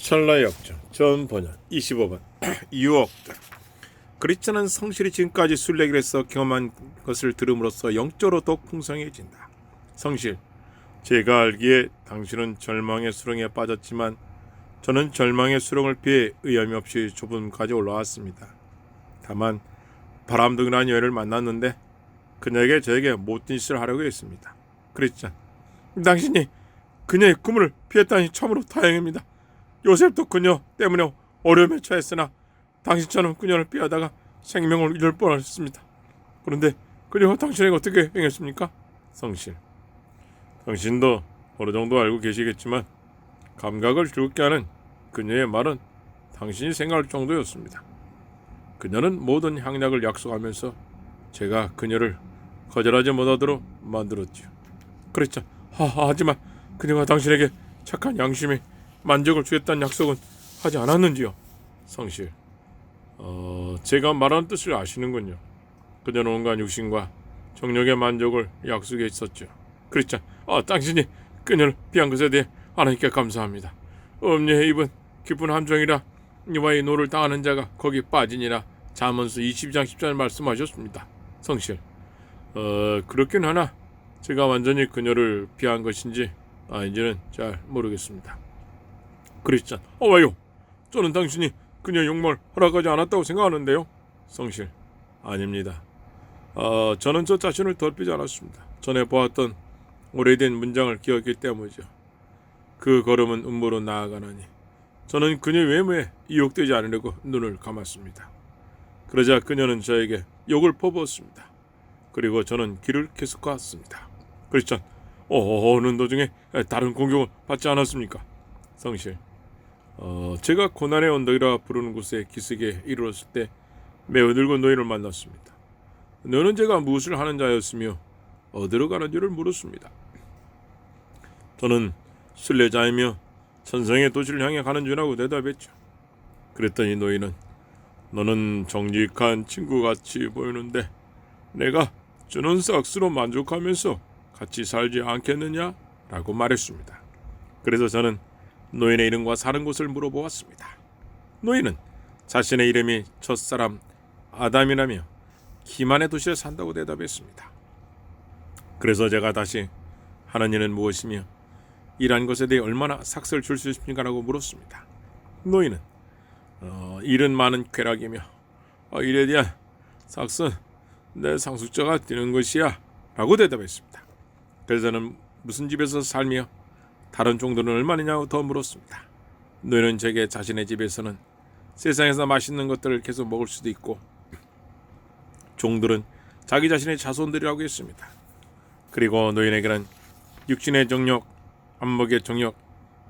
찰나의 역전 전 번연 25번 6억들. 크리스찬은 성실히 지금까지 순례길을 해서 경험한 것을 들음으로써 영적으로 더욱 풍성해진다. 성실, 제가 알기에 당신은 절망의 수렁에 빠졌지만 저는 절망의 수렁을 피해 의염이 없이 좁음까지 올라왔습니다. 다만 바람둥이라는 여인을 만났는데 그녀에게 저에게 못된 짓을 하려고 했습니다. 크리스찬, 당신이 그녀의 꿈을 피했다니 참으로 다행입니다. 요셉도 그녀 때문에 어려움에 처했으나 당신처럼 그녀를 피하다가 생명을 잃을 뻔했습니다. 그런데 그녀가 당신에게 어떻게 행했습니까? 성실, 당신도 어느 정도 알고 계시겠지만 감각을 죽게 하는 그녀의 말은 당신이 생각할 정도였습니다. 그녀는 모든 향락을 약속하면서 제가 그녀를 거절하지 못하도록 만들었지요. 그랬죠. 하지만 그녀가 당신에게 착한 양심에 만족을 주겠다는 약속은 하지 않았는지요? 성실, 제가 말하는 뜻을 아시는군요. 그녀는 온갖 육신과 정력의 만족을 약속해 있었죠. 그렇죠. 당신이 그녀를 피한 것에 대해 하나님께 감사합니다. 음녀의 입은 깊은 함정이라 이와의 노를 당하는 자가 거기 빠지니라. 잠언서 22장 10절 말씀하셨습니다. 성실, 그렇긴 하나 제가 완전히 그녀를 피한 것인지 아닌지는 잘 모르겠습니다. 크리스찬, 왜요? 저는 당신이 그녀의 욕망을 허락하지 않았다고 생각하는데요. 성실, 아닙니다. 저는 저 자신을 더럽히지 않았습니다. 전에 보았던 오래된 문장을 기억했기 때문이죠. 그 걸음은 음모로 나아가나니 저는 그녀의 외모에 이욕되지 않으려고 눈을 감았습니다. 그러자 그녀는 저에게 욕을 퍼부었습니다. 그리고 저는 길을 계속 갔습니다. 크리스찬, 오는 도중에 다른 공격을 받지 않았습니까? 성실, 제가 고난의 언덕이라 부르는 곳에 기슭에 이르렀을 때 매우 늙은 노인을 만났습니다. 너는 제가 무엇을 하는 자였으며 어디로 가는지를 물었습니다. 저는 순례자이며 천성의 도시를 향해 가는 줄이라고 대답했죠. 그랬더니 노인은 너는 정직한 친구같이 보이는데 내가 주는 싹스로 만족하면서 같이 살지 않겠느냐? 라고 말했습니다. 그래서 저는 노인의 이름과 사는 곳을 물어보았습니다. 노인은 자신의 이름이 첫사람 아담이라며 기만의 도시에 산다고 대답했습니다. 그래서 제가 다시 하는 일은 무엇이며 일한 것에 대해 얼마나 삭스를 줄 수 있습니까? 라고 물었습니다. 노인은 일은 많은 쾌락이며 일에 대한 삭스는 내 상속자가 되는 것이야 라고 대답했습니다. 그래서 저는 무슨 집에서 살며 다른 종들은 얼마냐고 더 물었습니다. 노인은 제게 자신의 집에서는 세상에서 맛있는 것들을 계속 먹을 수도 있고 종들은 자기 자신의 자손들이라고 했습니다. 그리고 노인에게는 육신의 정력, 안목의 정력,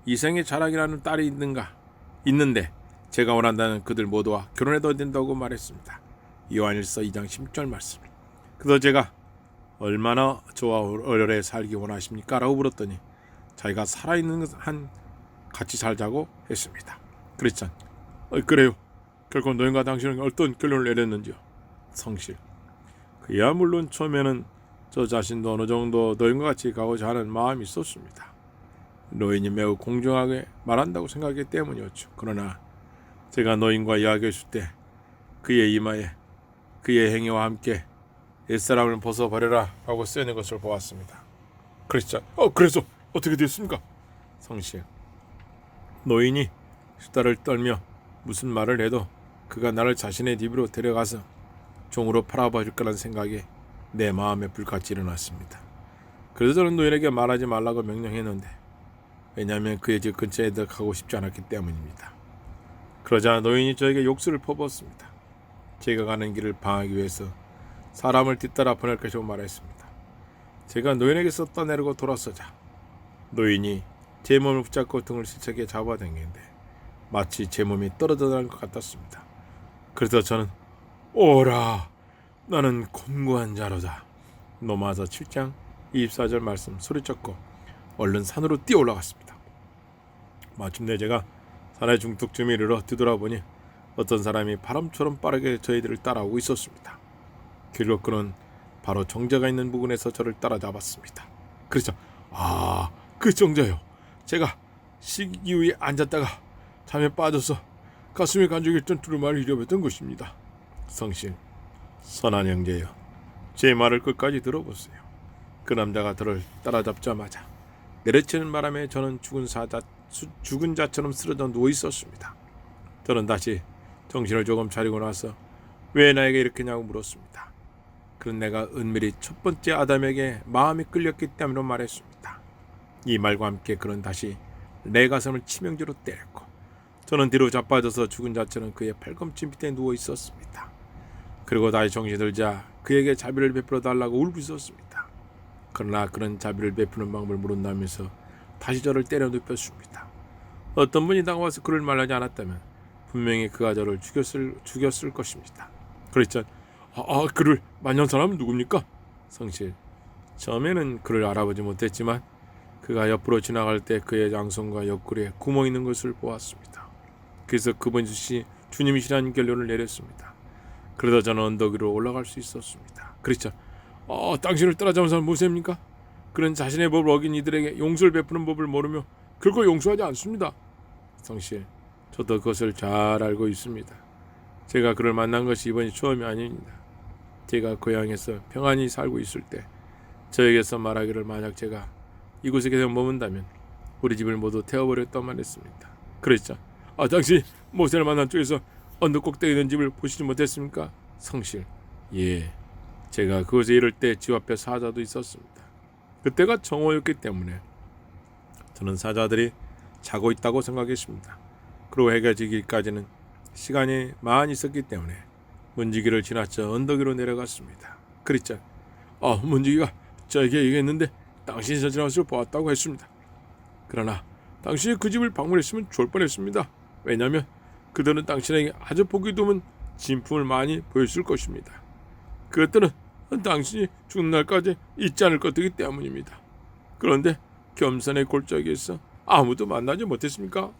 이생의 자랑이라는 딸이 있는데 제가 원한다는 그들 모두와 결혼해도 된다고 말했습니다. 요한일서 2장 10절 말씀. 그래서 제가 얼마나 저와 오래 살기 원하십니까? 라고 물었더니 자기가 살아있는 한 같이 살자고 했습니다. 크리스찬, 그래요. 결국 노인과 당신은 어떤 결론을 내렸는지요? 성실, 그야 물론 처음에는 저 자신도 어느 정도 노인과 같이 가고자 하는 마음이 있었습니다. 노인이 매우 공정하게 말한다고 생각했기 때문이었죠. 그러나 제가 노인과 이야기했을 때 그의 이마에 그의 행위와 함께 옛사람을 벗어버려라 하고 쓰여있는 것을 보았습니다. 크리스찬, 그래서 어떻게 됐습니까? 성실, 노인이 수다를 떨며 무슨 말을 해도 그가 나를 자신의 집으로 데려가서 종으로 팔아버릴 거라는 생각에 내 마음에 불같이 일어났습니다. 그래서 저는 노인에게 말하지 말라고 명령했는데 왜냐하면 그의 집 근처에 가고 싶지 않았기 때문입니다. 그러자 노인이 저에게 욕설을 퍼부었습니다. 제가 가는 길을 방하기 위해서 사람을 뒤따라 보낼 것이라고 말했습니다. 제가 노인에게서 떠내려고 돌아서자 노인이 제 몸을 붙잡고 등을 세차게 잡아당기는데 마치 제 몸이 떨어져 나간 것 같았습니다. 그래서 저는 오라, 나는 곤고한 자로다. 로마서 7장 24절 말씀 소리쳤고 얼른 산으로 뛰어 올라갔습니다. 마침내 제가 산의 중턱쯤에 이르러 뒤돌아보니 어떤 사람이 바람처럼 빠르게 저희들을 따라오고 있었습니다. 결국 그는 바로 정자가 있는 부근에서 저를 따라잡았습니다. 그래서 그 정자요. 제가 시기 위에 앉았다가 잠에 빠져서 가슴에 간직이 있던 두루마리를 잃어버렸던 것입니다. 성실, 선한 형제여, 제 말을 끝까지 들어보세요. 그 남자가 저를 따라잡자마자 내려치는 바람에 저는 죽은 자처럼 쓰러져 누워 있었습니다. 저는 다시 정신을 조금 차리고 나서 왜 나에게 이렇게 냐고 물었습니다. 그는 내가 은밀히 첫 번째 아담에게 마음이 끌렸기 때문이라고 말했습니다. 이 말과 함께 그는 다시 내 가슴을 치명적으로 때렸고 저는 뒤로 자빠져서 죽은 자처럼 그의 팔꿈치 밑에 누워 있었습니다. 그리고 다시 정신이 들자 그에게 자비를 베풀어 달라고 울고 있었습니다. 그러나 그는 자비를 베푸는 방법을 모른다면서 다시 저를 때려 눕혔습니다. 어떤 분이 다가와서 그를 말하지 않았다면 분명히 그가 저를 죽였을 것입니다. 그랬죠. 그를 만난 사람은 누굽니까? 성실, 처음에는 그를 알아보지 못했지만 그가 옆으로 지나갈 때 그의 양손과 옆구리에 구멍이 있는 것을 보았습니다. 그래서 그분이 주님이시라는 결론을 내렸습니다. 그러다 저는 언덕 위로 올라갈 수 있었습니다. 그렇죠. 당신을 따라잡은 사람 무엇입니까? 그는 자신의 법을 어긴 이들에게 용서를 베푸는 법을 모르며 그걸 용서하지 않습니다. 성실, 저도 그것을 잘 알고 있습니다. 제가 그를 만난 것이 이번이 처음이 아닙니다. 제가 고향에서 평안히 살고 있을 때 저에게서 말하기를 만약 제가 이곳에 계속 머문다면 우리 집을 모두 태워버렸다만 했습니다. 그랬죠. 당신 모세를 만난 쪽에서 언덕 꼭대기에 있는 집을 보시지 못했습니까? 성실, 예, 제가 그곳에 이를 때 집 앞에 사자도 있었습니다. 그때가 정오였기 때문에 저는 사자들이 자고 있다고 생각했습니다. 그리고 해가 지기까지는 시간이 많이 있었기 때문에 문지기를 지나쳐 언덕 위로 내려갔습니다. 그랬죠. 문지기가 저에게 얘기했는데 당신이 저 지나서 보았다고 했습니다. 그러나 당신이 그 집을 방문했으면 좋을 뻔했습니다. 왜냐하면 그들은 당신에게 아주 보기 드문 진품을 많이 보였을 것입니다. 그것들은 당신이 죽는 날까지 잊지 않을 것이기 때문입니다. 그런데 겸손의 골짜기에서 아무도 만나지 못했습니까?